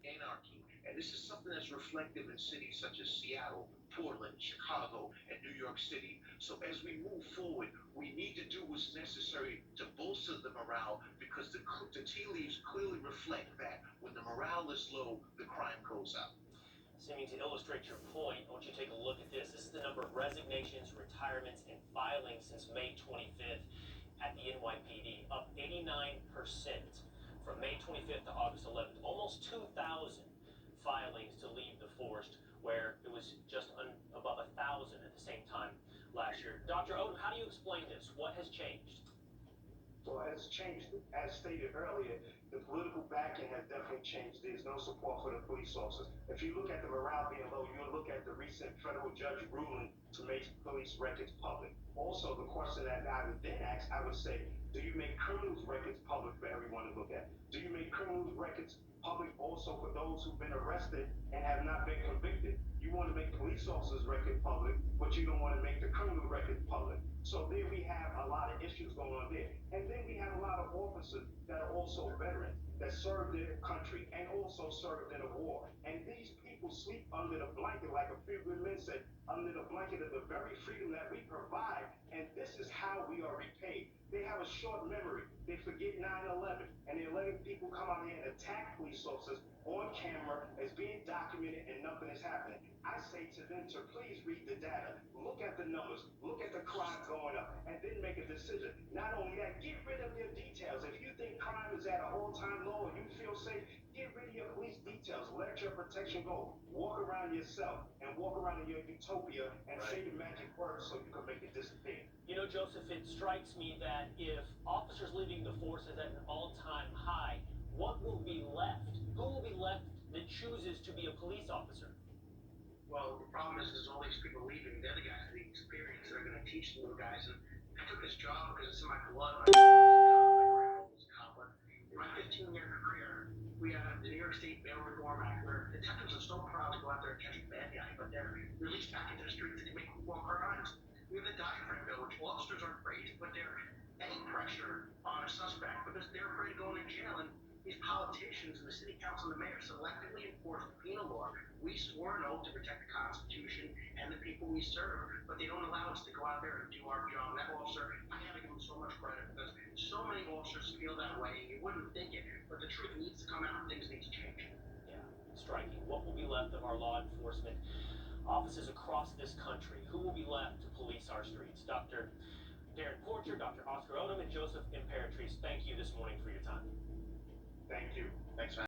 anarchy. And this is something that's reflective in cities such as Seattle, Portland, Chicago, and New York City. So as we move forward, we need to do what's necessary to bolster the morale because the tea leaves clearly reflect that when the morale is low, the crime goes up. Seeming to illustrate your point, I want you to take a look at this. This is the number of resignations, retirements, and filings since May 25th at the NYPD, up 89% from May 25th to August 11th. Almost 2,000 filings to leave the force, where it was just above 1,000 at the same time last year. Dr. Odom, how do you explain this? What has changed? Well, it's changed. As stated earlier, the political backing has definitely changed. There's no support for the police officers. If you look at the morale being low, you look at the recent federal judge ruling to make police records public. Also, the question that I would then ask, I would say, do you make criminals records public for everyone to look at? Do you make criminals records public also for those who've been arrested and have not been convicted? You want to make police officers record public, but you don't want to make the criminal record public. So there we have a lot of issues going on there. And then we have a lot of officers that are also veterans that served their country and also served in a war. And these people sleep under the blanket, like a few good men said, under the blanket of the very freedom that we provide. And this is how we are repaid. They have a short memory. They forget 9/11, and they're letting people come out here and attack police officers on camera as being documented, and nothing is happening. I say to them to please read the data, look at the numbers, look at the crime going up, and then make a decision. Not only that, get rid of your details. If you think crime is at an all-time low and you feel safe, get rid of your police details. Let your protection go. Walk around yourself and walk around in your utopia and say the magic words so you can make it disappear. You know, Joseph, it strikes me that if officers leaving the force is at an all-time high, what will be left? Who will be left that chooses to be a police officer? Well, the problem is all these people leaving, they're the guys with the experience that are going to teach the new guys. And I took this job because it's in my blood. My grandpa was a cop. In my 15-year career, we had the New York State Bail Reform Act, where detectives are so proud to go out there and catch a bad guy, but they're released back into the streets to make more crimes. We have the diaphragm bill, which officers aren't afraid to put any pressure on a suspect because they're afraid of going to jail. And these politicians and the city council and the mayor selectively enforce the penal law. We swore an oath to protect the Constitution and the people we serve, but they don't allow us to go out there and do our job. And that officer, I gotta give him so much credit because so many officers feel that way, and you wouldn't think it, but the truth needs to come out and things need to change. Yeah, striking. What will be left of our law enforcement offices across this country? Who will be left to police our streets? Dr. Darren Porcher, Dr. Oscar Odom, and Joseph Imperatrice, thank you this morning for your time. Thank you. Thanks, man.